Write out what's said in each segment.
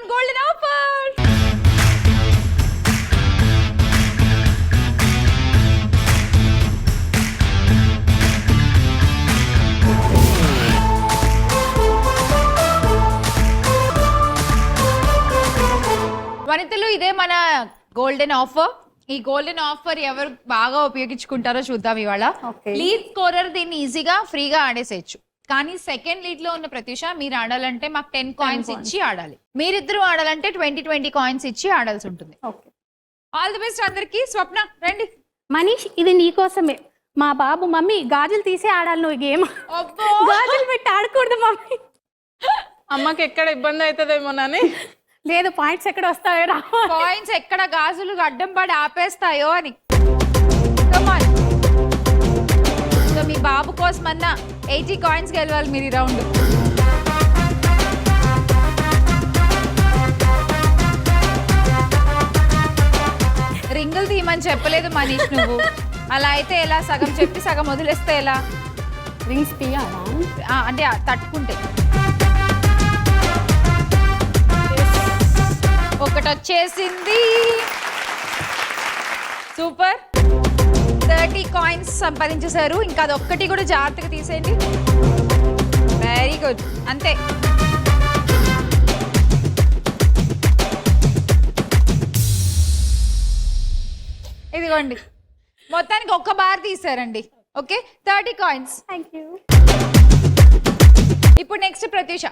on golden offer. వనితలు ఇదే మన golden offer. ఈ గోల్డెన్ ఆఫర్ ఎవరు బాగా ఉపయోగించుకుంటారో చూద్దాం ఇవాళ. లీడ్ స్కోరర్ దీన్ని ఈజీగా ఫ్రీగా ఆడేసేయచ్చు. కానీ సెకండ్ లీడ్ లో ఉన్న ప్రత్యూష మీరు ఆడాలంటే మాకు 10 కాయిన్స్ ఇచ్చి ఆడాలి. మీరిద్దరు ఆడాలంటే 20 కాయిన్స్ ఇచ్చి ఆడాల్సి ఉంటుంది. ఆల్ ది బెస్ట్ అందరికి. స్వప్న రండి. మనీష్ ఇది నీకోసమే. మా బాబు మమ్మీ గాజులు తీసి ఆడాలి నువ్వు గేమ్. గాజులు పెట్టి ఆడకూడదు మమ్మీ. అమ్మకి ఎక్కడ ఇబ్బంది అవుతుందేమోనని. లేదు పాయింట్స్ ఎక్కడ వస్తాయో రా. పాయింట్స్ ఎక్కడ గాజులు అడ్డం పడి ఆపేస్తాయో అని. సో మీ బాబు కోసం అన్న 80 కాయిన్స్ గెలవాలి మీరు ఈ రౌండ్. రింగులు తీయమని చెప్పలేదు మనీష్ నువ్వు. అలా అయితే ఎలా? సగం చెప్పి సగం వదిలేస్తే ఎలా? రింగ్స్ తీయాలా? అంటే తట్టుకుంటే. ఒకటి వచ్చేసింది. సూపర్. 30 కాయిన్స్ సంపాదించేశారు. ఇంకా అది ఒక్కటి కూడా జాగ్రత్తగా తీసేయండి. Very good. అంతే. ఇదిగోండి మొత్తానికి ఒక్క బార్ తీసారండి. Okay 30 coins. Thank you. ఇప్పుడు నెక్స్ట్ ప్రత్యూష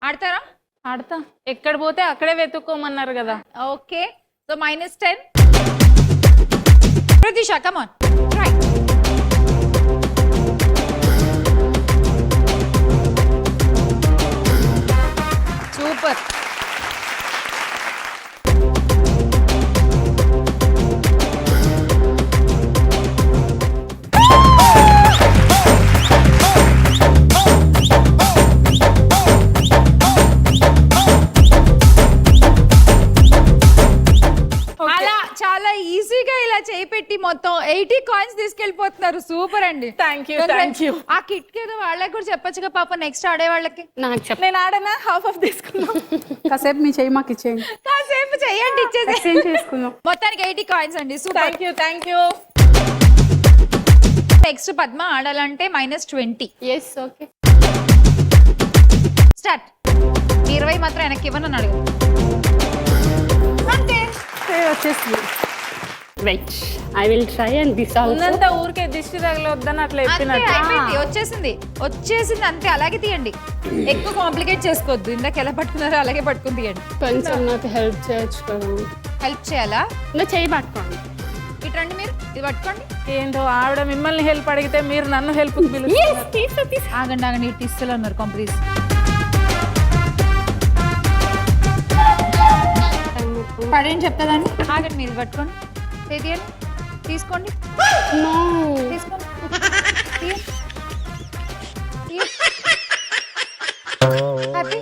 ఆడతారా? ఆడతా. ఎక్కడ పోతే అక్కడే వెతుక్కోమన్నారు కదా. Okay so -10. Pratyusha come on try. Super. చేపెట్టి మొత్తం 80 కాయిన్స్ తీసుకెళ్ళిపోతున్నారు. సూపర్ అండి. Thank you. ఆ కిట్ కి ఏదో వాళ్ళకి కూడా చెప్పొచ్చుగా పాప నెక్స్ట్ ఆడే వాళ్ళకి. నేను ఆడనా? హాఫ్ ఆఫ్ తీసుకున్నాం. కాసేపు మీ చెయ్యి మాకు ఇచ్చేయండి. కాసేపు చెయ్యండి చేసుకుందాం. మొత్తానికి 80 కాయిన్స్ అండి. Super. Thank you. Next Padma ఆడాలంటే -20. Yes okay start. 20 మాత్రం వెనక్కి ఇవ్వనని అడుగు. అంతే వచ్చేస్తుంది. Wait I will try and this also. ఉన్నంత ఊరికే దిష్టి తగలొద్దని అట్లా చెప్పినట్టు. వచ్చేసింది అంతే. అలాగే తీయండి. ఎక్కువ కాంప్లికేట్ చేసుకోవద్దు. ఇందాక ఎలా పట్టుకున్నారో అలాగే పట్టుకుని తీయండి. కొంచెం నాకు హెల్ప్ చేయొచ్చు కదా. హెల్ప్ చేయాలా? ఇంకా చేయి పట్టుకోండి. ఇటు రండి. మీరు ఇది పట్టుకోండి. ఏంటో ఆవిడ మిమ్మల్ని హెల్ప్ అడిగితే మీరు నన్ను హెల్ప్ ఆగండి ఇటు ఇస్తలో ఉన్నారు కంప్లీట్. పడేని చెప్తాదండి. ఆగండి మీరు పట్టుకోండి. తీయండి. తీసుకోండి. తీసుకోండి. Happy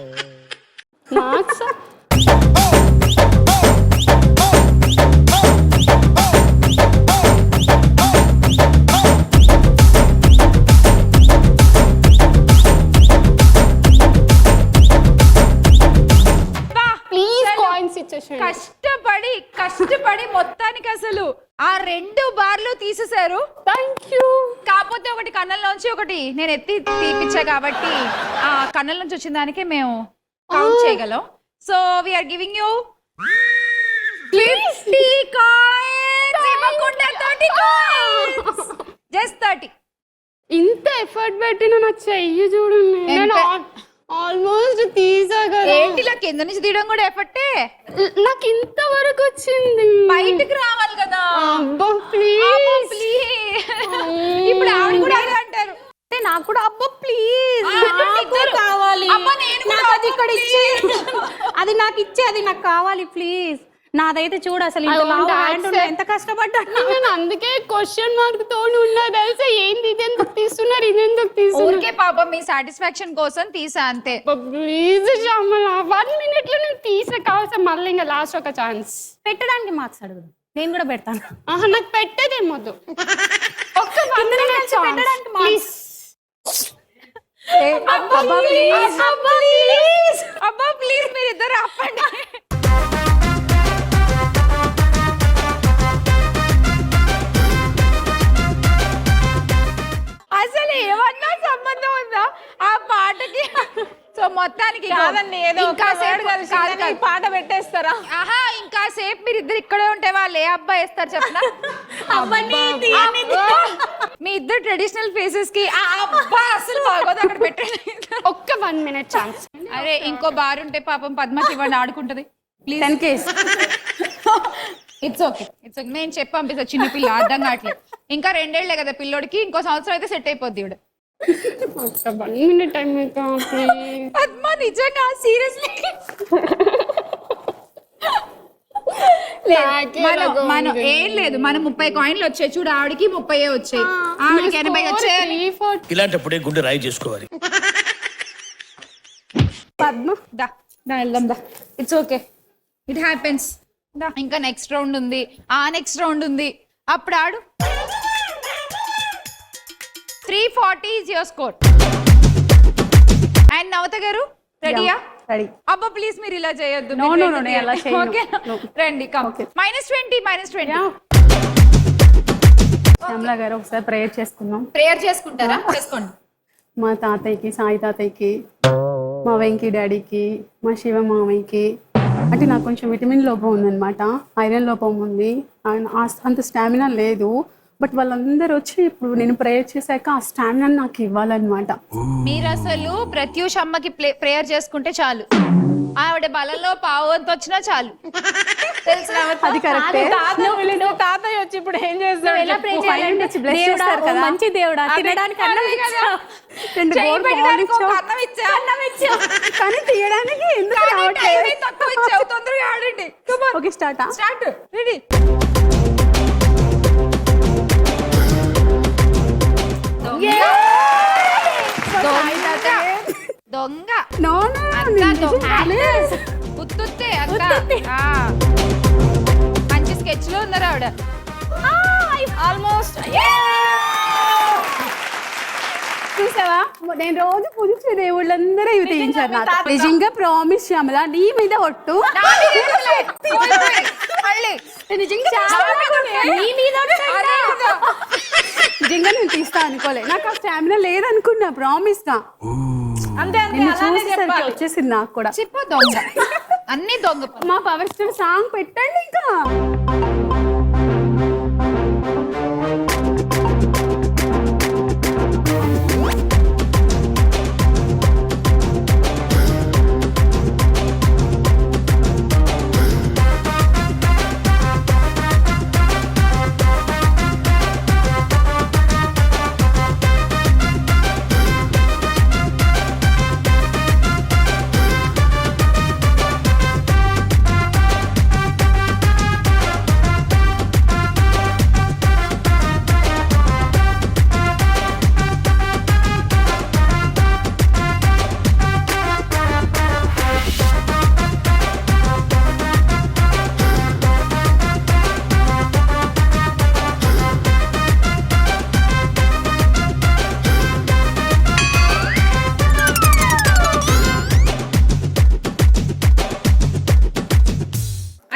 marks. కష్టపడి మొత్తానికి అసలు ఆ 2 బార్లు తీసేశారు. Thank you. కాకపోతే ఒకటి కన్నుల్లోంచి ఒకటి నేను ఎత్తి తీపిచ్చా కాబట్టి ఆ కన్నుల నుంచి వచ్చిన దానికే మేము కౌంట్ చేయగలం. So we are giving you 50 coins. ఇవ్వకుండా 30 కాయిన్స్. జస్ట్ 30. ఇంత ఎఫర్ట్ పెట్టిన నాకు చెయ్యి చూడండి. ఆల్మోస్ట్ తీసా కదా. ఏంటిలా కింద నుంచి తీయడం కూడా ఎఫర్టే. నాకు ఇంత వరకు వచ్చింది. బయటికి రావాలి కదా. అబ్బా ప్లీజ్. ఇప్పుడు ఆవిడ కూడా అదే అంటారు. నాకు కూడా అబ్బా ప్లీజ్ కావాలి. అది ఇక్కడ ఇచ్చే. అది నాకు ఇచ్చే. అది నాకు కావాలి ప్లీజ్. నాదైతే చూడు అసలు ఎంత కష్టపడ్డా. నేను అందుకే క్వశ్చన్ మార్క్ తోడు ఉన్నా తెలుసా. ఏంది ఇదెందుకు తీస్తున్నారు, ఇదెందుకు తీస్తున్నారు. ఓకే పాపం మీ సాటిస్ఫాక్షన్ కోసం తీసా అంతే. ప్లీజ్ శ్యామల 1 minute లో నేను తీసా. కావాల్సిన మళ్ళీ ఇంకా లాస్ట్ ఒక ఛాన్స్ పెట్టడానికి మార్క్స్ అడుగుదు. నేను కూడా పెడతాను. నాకు పెట్టేదేమొద్దు. ఒక్క పెట్టడానికి ప్లీజ్. అబ్బా ప్లీజ్ మీరు ఇద్దరు ఆపండి. సో మొత్తానికి కాదండి ఏదో ఇంకా సేపు కలిసి పాట పెట్టేస్తారా? ఆహా ఇంకా సేపు మీరు ఇద్దరు ఇక్కడే ఉంటే వాళ్ళు ఏ అబ్బాయి వేస్తారు చెప్పనా? మీ ఇద్దరు ట్రెడిషనల్ ఫేసెస్ కి ఆ అబ్బా అసలు బాగోదు అక్కడ పెట్టండి. ఒక్క 1 minute ఛాన్స్. అరే ఇంకో బార్ ఉంటే పాపం పద్మకి ఇవ్వండి ఆడుకుంటది ప్లీజ్. 10K. ఇట్స్ ఓకే నేను చెప్పి పంపిస్తా చిన్న పిల్ల అర్థం కావట్లేదు. ఇంకా 2 ఏళ్లే కదా పిల్లోడికి, ఇంకో సంవత్సరం అయితే సెట్ అయిపోద్ది ఇవిడ. 1 minute టైం పద్మ నిజంగా సీరియస్లీ మనం ఏం లేదు, మనం 30 కాయిన్లు వచ్చాయి చూడు, ఆవిడకి 30 వచ్చాయి, ఆవిడకి 80 వచ్చాయి. ఇలాంటప్పుడే గుండె రాయి చేసుకోవాలి. పద్మ దా వెళ్దాం దా, ఇట్స్ ఓకే ఇట్ హ్యాపెన్స్. ఇంకా నెక్స్ట్ రౌండ్ ఉంది, ఆ నెక్స్ట్ రౌండ్ ఉంది, అప్పుడు ఆడు. 340 is your score. అండ్ నవత గారు రెడీయా? రెడీ. అబ్బా ప్లీజ్ మీరు ఇలా చేయొద్దు. No, నేను అలా చేయను. ఓకే రండి కమ్. -20 శ్యామలా గారు ఒకసారి ప్రేయర్ చేసుకుందాం. ప్రేయర్ చేసుకుంటారా? చేసుకోండి. మా తాతయ్యకి, సాయి తాతయ్యకి, మా వెంకీ డాడీకి, మా శివ మామయ్యకి, అంటే నాకు కొంచెం విటమిన్ లోపం ఉందన్నమాట, ఐరన్ లోపం ఉంది, అంత స్టామినా లేదు. బట్ వాళ్ళందరూ వచ్చి ఇప్పుడు నేను ప్రేయర్ చేశాక ఆ స్టామినా నాకు ఇవ్వాలన్నమాట. మీరు అసలు ప్రత్యూష్ అమ్మకి ప్రేయర్ చేసుకుంటే చాలు, ఆవిడ బలంలో పావంత వచ్చినా చాలు. తెలిసిన అది కరెక్టే. తాతయ్య వచ్చి ఇప్పుడు ఏం చేస్తాడు? ఎలా ప్రే చేయాలంటే మంచి దేవుడా, తినడానికి అన్నం ఇచ్చావు, 2 గోడు బాగులు ఇచ్చావు, కానీ తీయడానికి ఎందుకు రావట్లేదు? తొందరగా ఆడండి. Okay start. రెడీ. దొంగ ఉత్తుత్తే మంచి స్కెచ్ లో ఉన్నారు ఆవిడ. ఆల్మోస్ట్ చూసావా, నేను రోజు పూజించే దేవుళ్ళందరూ ఇవి తీయించారు నాకు. నిజంగా ప్రామిస్ శ్యామల, నీ మీద ఒట్టు. నిజంగా నేను తీస్తా అనుకోలే, నాకు ఆ స్టామినా లేదనుకున్నా ప్రామిస్ గా. అంతే చూసేసరికి వచ్చేసింది నాకు కూడా. చెప్పు దొంగ, అన్ని దొంగ. మా పవర్ స్టార్ సాంగ్ పెట్టండి ఇంకా.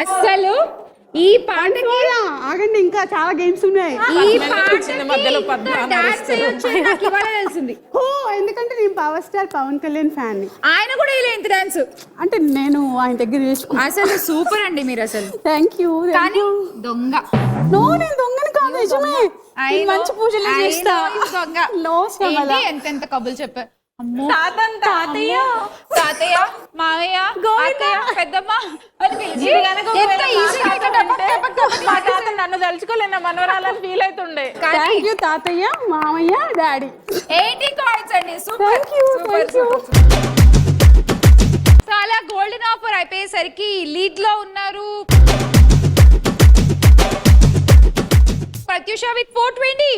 అసలు ఈ పాటకి ఆగండి, ఇంకా చాలా గేమ్స్ ఉన్నాయి. మధ్యలో తెలిసింది. ఓ ఎందుకంటే నేను power star Pawan Kalyan fan ని. ఆయన కూడా ఇలా ఎంత డాన్స్ అంటే నేను ఆయన దగ్గర చేసుకున్నా. అసలు సూపర్ అండి మీరు అసలు. Thank you. కానీ దొంగ. నో నేను దొంగని కాదు, నిజమే. మంచి పూజలు చేస్తా. దొంగ. నో శ్యామల, ఎంత కబులు చెప్పారు. తాతయ్య, మావయ్య, అత్తయ్య, పెద్దమ్మ అని పిలిచి నన్ను తలుచుకోలేనా మనవరాలని ఫీల్ అవుతుండే. థ్యాంక్ యూ తాతయ్య, మామయ్య, డాడీ. 80 కాయిన్స్ అండి. సూపర్. చాలా గోల్డెన్ ఆఫర్ అయిపోయేసరికి లీడ్ లో ఉన్నారు ప్రత్యూష విత్ 420.